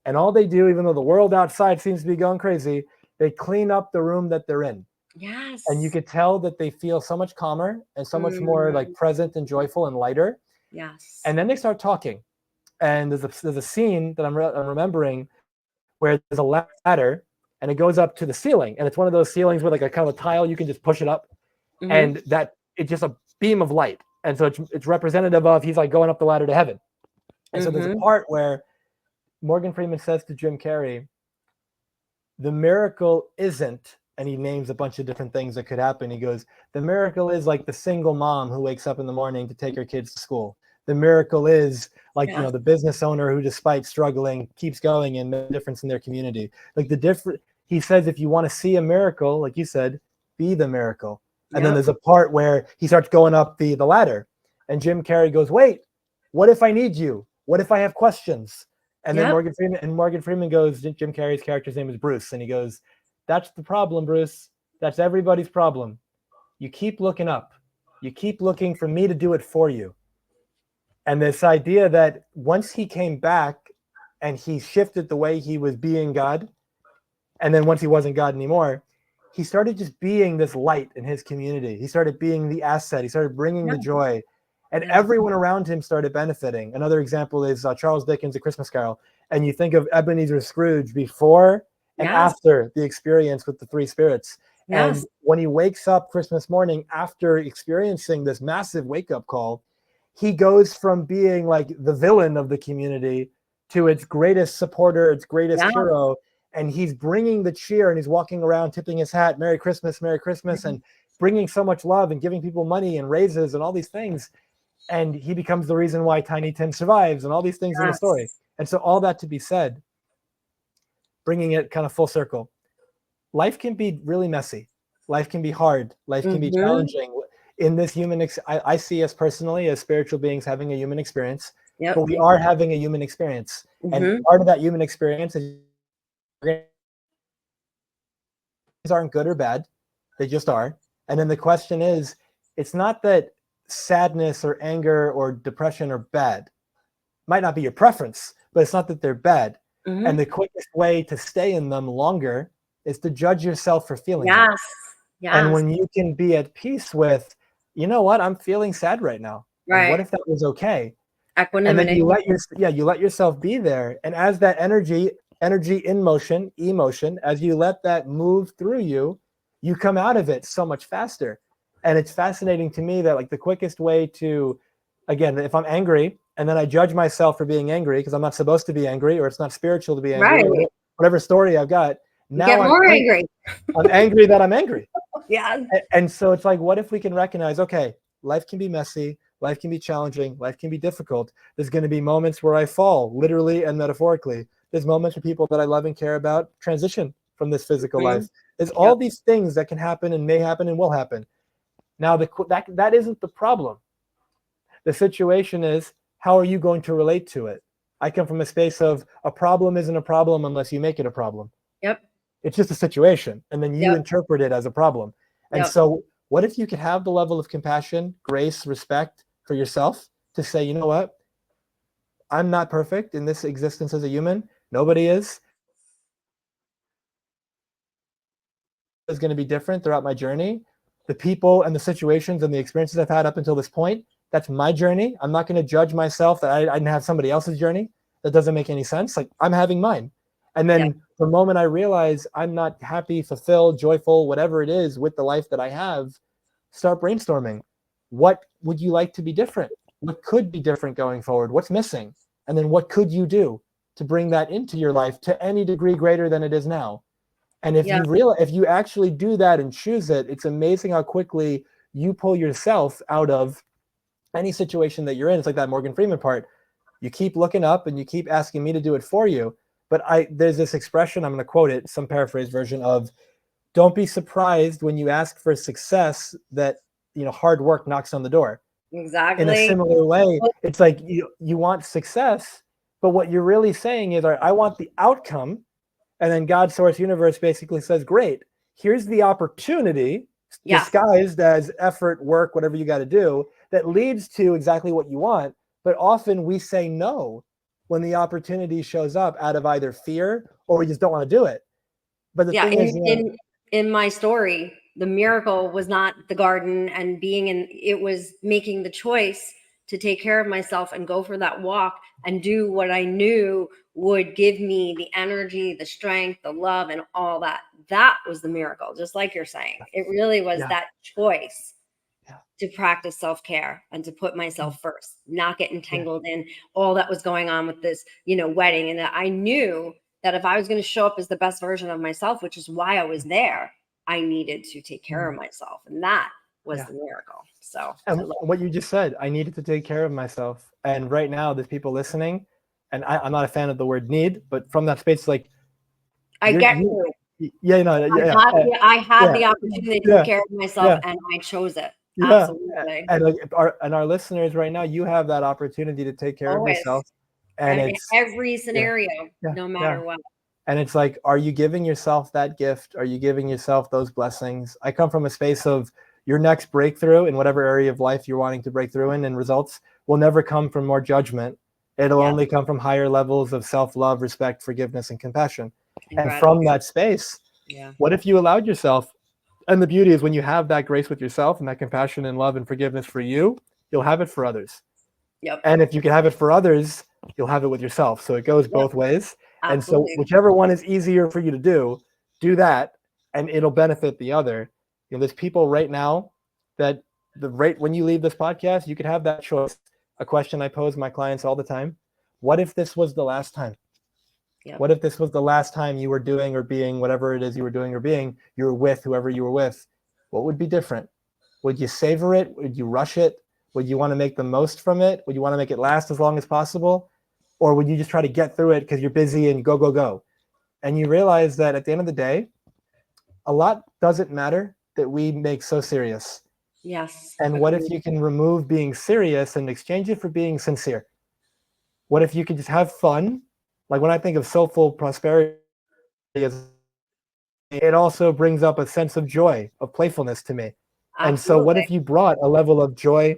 And all they do, even though the world outside seems to be going crazy, they clean up the room that they're in. Yes. And you could tell that they feel so much calmer and so much more like present and joyful and lighter. Yes. And then they start talking. And there's a scene that I'm remembering where there's a ladder, and it goes up to the ceiling. And it's one of those ceilings with like a kind of a tile, you can just push it up. Mm-hmm. And that it's just a beam of light. And so it's representative of he's like going up the ladder to heaven. And so there's a part where Morgan Freeman says to Jim Carrey, "The miracle isn't," and he names a bunch of different things that could happen. He goes, "The miracle is like the single mom who wakes up in the morning to take her kids to school. The miracle is like, the business owner who, despite struggling, keeps going and makes a difference in their community." Like he says, if you want to see a miracle, like you said, be the miracle. And then there's a part where he starts going up the ladder, and Jim Carrey goes, "Wait, what if I need you? What if I have questions?" And then Morgan Freeman goes, Jim Carrey's character's name is Bruce, and he goes, "That's the problem, Bruce. That's everybody's problem. You keep looking up. You keep looking for me to do it for you." And this idea that once he came back and he shifted the way he was being God, and then once he wasn't God anymore, he started just being this light in his community. He started being the asset. He started bringing the joy. And Yeah. everyone around him started benefiting. Another example is Charles Dickens' A Christmas Carol. And you think of Ebenezer Scrooge before and Yes. after the experience with the three spirits. Yes. And when he wakes up Christmas morning after experiencing this massive wake-up call, he goes from being like the villain of the community to its greatest supporter, its greatest Yeah. hero. And he's bringing the cheer, and he's walking around tipping his hat, Merry Christmas, and bringing so much love and giving people money and raises and all these things. And he becomes the reason why Tiny Tim survives and all these things in the story. Yes. And so all that to be said, bringing it kind of full circle, life can be really messy. Life can be hard. Life can be challenging. In this I see us personally as spiritual beings having a human experience, Yep. but we are having a human experience. And part of that human experience is aren't good or bad. They just are. And then the question is, it's not that sadness or anger or depression are bad. Might not be your preference, but it's not that they're bad. And the quickest way to stay in them longer is to judge yourself for feeling them. Yes. Yes. And when you can be at peace with, you know what, I'm feeling sad right now. Right. And what if that was okay? Equanimity. And then you let yourself be there. And as that energy in motion, emotion, as you let that move through you, you come out of it so much faster. And it's fascinating to me that like the quickest way to, again, if I'm angry and then I judge myself for being angry because I'm not supposed to be angry, or it's not spiritual to be angry, Right. or whatever story I've got. Now Get more angry. I'm angry that I'm angry. Yeah. And so it's like, what if we can recognize, okay, life can be messy, life can be challenging, life can be difficult. There's going to be moments where I fall, literally and metaphorically. There's moments where people that I love and care about transition from this physical life. There's all these things that can happen and may happen and will happen. Now, that isn't the problem. The situation is, how are you going to relate to it? I come from a space of a problem isn't a problem unless you make it a problem. Yep. It's just a situation, and then you interpret it as a problem. And so what if you could have the level of compassion, grace, respect for yourself to say, you know what? I'm not perfect in this existence as a human. Nobody is. It's going to be different throughout my journey. The people and the situations and the experiences I've had up until this point, that's my journey. I'm not going to judge myself that I didn't have somebody else's journey. That doesn't make any sense. Like, I'm having mine. And then the moment I realize I'm not happy, fulfilled, joyful, whatever it is with the life that I have, start brainstorming. What would you like to be different? What could be different going forward? What's missing? And then what could you do to bring that into your life to any degree greater than it is now? And if you actually do that and choose it, it's amazing how quickly you pull yourself out of any situation that you're in. It's like that Morgan Freeman part. You keep looking up and you keep asking me to do it for you. But there's this expression, I'm going to quote it, some paraphrase version of, don't be surprised when you ask for success that, hard work knocks on the door. Exactly. In a similar way, it's like you want success, but what you're really saying is, all right, I want the outcome. And then God, source, universe basically says, great, here's the opportunity disguised as effort, work, whatever you got to do, that leads to exactly what you want. But often we say no when the opportunity shows up out of either fear or we just don't want to do it. But the thing is, in my story, the miracle was not the garden and it was making the choice to take care of myself and go for that walk and do what I knew would give me the energy, the strength, the love, and all that. That was the miracle, just like you're saying. It really was that choice to practice self-care and to put myself first, not get entangled in all that was going on with this, wedding. And I knew that if I was going to show up as the best version of myself, which is why I was there, I needed to take care of myself. And that was the miracle. So, and what you just said, I needed to take care of myself. And right now there's people listening, and I'm not a fan of the word need, but from that space, like, I get you. I had the opportunity to take care of myself and I chose it. Absolutely. And our listeners right now, you have that opportunity to take care of yourself. And in every scenario, no matter what. And it's like, are you giving yourself that gift? Are you giving yourself those blessings? I come from a space of your next breakthrough in whatever area of life you're wanting to break through in, and results will never come from more judgment. It'll only come from higher levels of self-love, respect, forgiveness, and compassion. And from that space, what if you allowed yourself, and the beauty is when you have that grace with yourself and that compassion and love and forgiveness for you, you'll have it for others. Yep. And if you can have it for others, you'll have it with yourself. So it goes both ways. And so Absolutely. whichever one is easier for you to do that, and it'll benefit the other. You know, there's people right now that when you leave this podcast, you could have that choice. A question I pose my clients all the time: what if this was the last time? Yep. What if this was the last time you were doing or being whatever it is you were doing or being, you were with whoever you were with? What would be different? Would you savor it? Would you rush it? Would you want to make the most from it? Would you want to make it last as long as possible? Or would you just try to get through it because you're busy and go, go, go? And you realize that at the end of the day, a lot doesn't matter that we make so serious. Yes. And what if you can remove being serious and exchange it for being sincere? What if you could just have fun? Like when I think of Soulful Prosperity, it also brings up a sense of joy, of playfulness to me. Absolutely. And so what if you brought a level of joy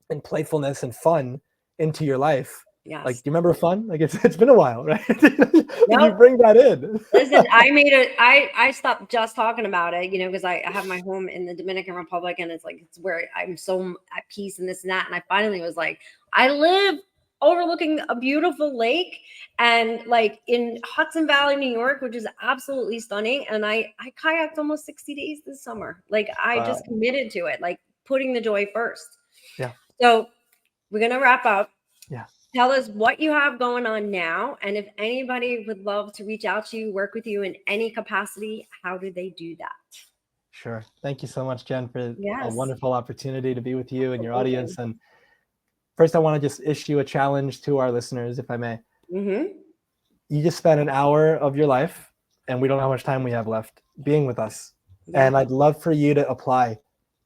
and playfulness and fun into your life? Yes. Like, do you remember fun? Like it's been a while, right? Nope. You bring that in. Listen, I stopped just talking about it, you know, because I have my home in the Dominican Republic, and it's where I'm so at peace and this and that. And I finally was like, I live overlooking a beautiful lake and like in Hudson Valley, New York, which is absolutely stunning. And I kayaked almost 60 days this summer. Like I just committed to it, like putting the joy first. Yeah. So we're going to wrap up. Yeah. Tell us what you have going on now. And if anybody would love to reach out to you, work with you in any capacity, how do they do that? Sure. Thank you so much, Jen, for Yes. a wonderful opportunity to be with you and your audience. And first, I want to just issue a challenge to our listeners, if I may. Mm-hmm. You just spent an hour of your life, and we don't know how much time we have left, being with us. Yeah. And I'd love for you to apply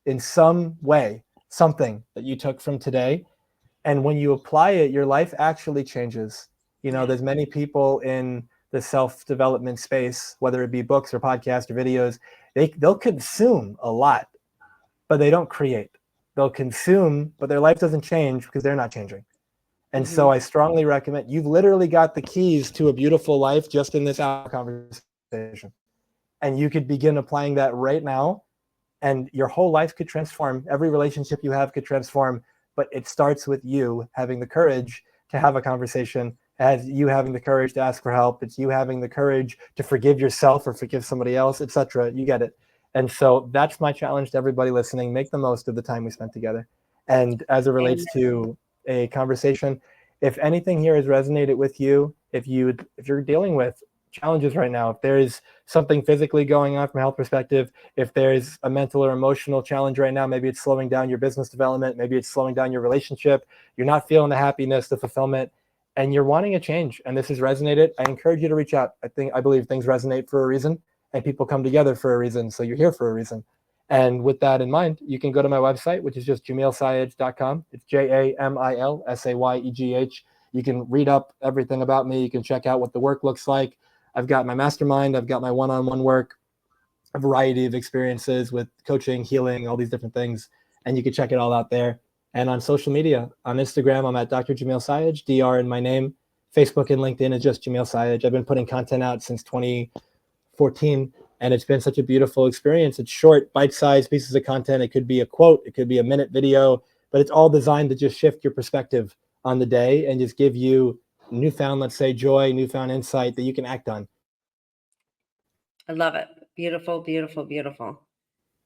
in some way something that you took from today. And when you apply it, your life actually changes. You know, there's many people in the self-development space, whether it be books or podcasts or videos, they'll consume a lot, but they don't create. They'll consume, but their life doesn't change because they're not changing. And so I strongly recommend, you've literally got the keys to a beautiful life just in this hour conversation. And you could begin applying that right now, and your whole life could transform. Every relationship you have could transform. But it starts with you having the courage to have a conversation, as you having the courage to ask for help. It's you having the courage to forgive yourself or forgive somebody else, etc. You get it. And so that's my challenge to everybody listening. Make the most of the time we spent together. And as it relates to a conversation, if anything here has resonated with you, if you're dealing with challenges right now, if there's something physically going on from a health perspective, if there's a mental or emotional challenge right now, maybe it's slowing down your business development, maybe it's slowing down your relationship, you're not feeling the happiness, the fulfillment, and you're wanting a change, and this has resonated, I encourage you to reach out. I believe things resonate for a reason, and people come together for a reason, so you're here for a reason. And with that in mind, you can go to my website, which is just jamilsayegh.com. It's JAMILSAYEGH. You can read up everything about me. You can check out what the work looks like. I've got my mastermind. I've got my one-on-one work, a variety of experiences with coaching, healing, all these different things. And you can check it all out there. And on social media, on Instagram, I'm at Dr. Jamil Sayegh, DR in my name. Facebook and LinkedIn is just Jamil Sayegh. I've been putting content out since 2014, and it's been such a beautiful experience. It's short, bite-sized pieces of content. It could be a quote, it could be a minute video, but it's all designed to just shift your perspective on the day and just give you newfound, let's say, joy, newfound insight that you can act on. I love it. Beautiful, beautiful, beautiful.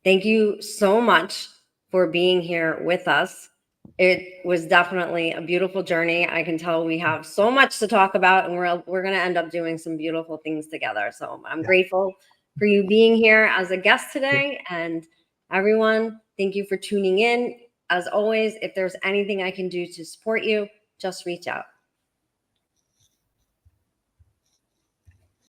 Thank you so much for being here with us. It was definitely a beautiful journey. I can tell we have so much to talk about, and we're going to end up doing some beautiful things together. So I'm grateful for you being here as a guest today. And everyone, thank you for tuning in. As always, if there's anything I can do to support you, just reach out.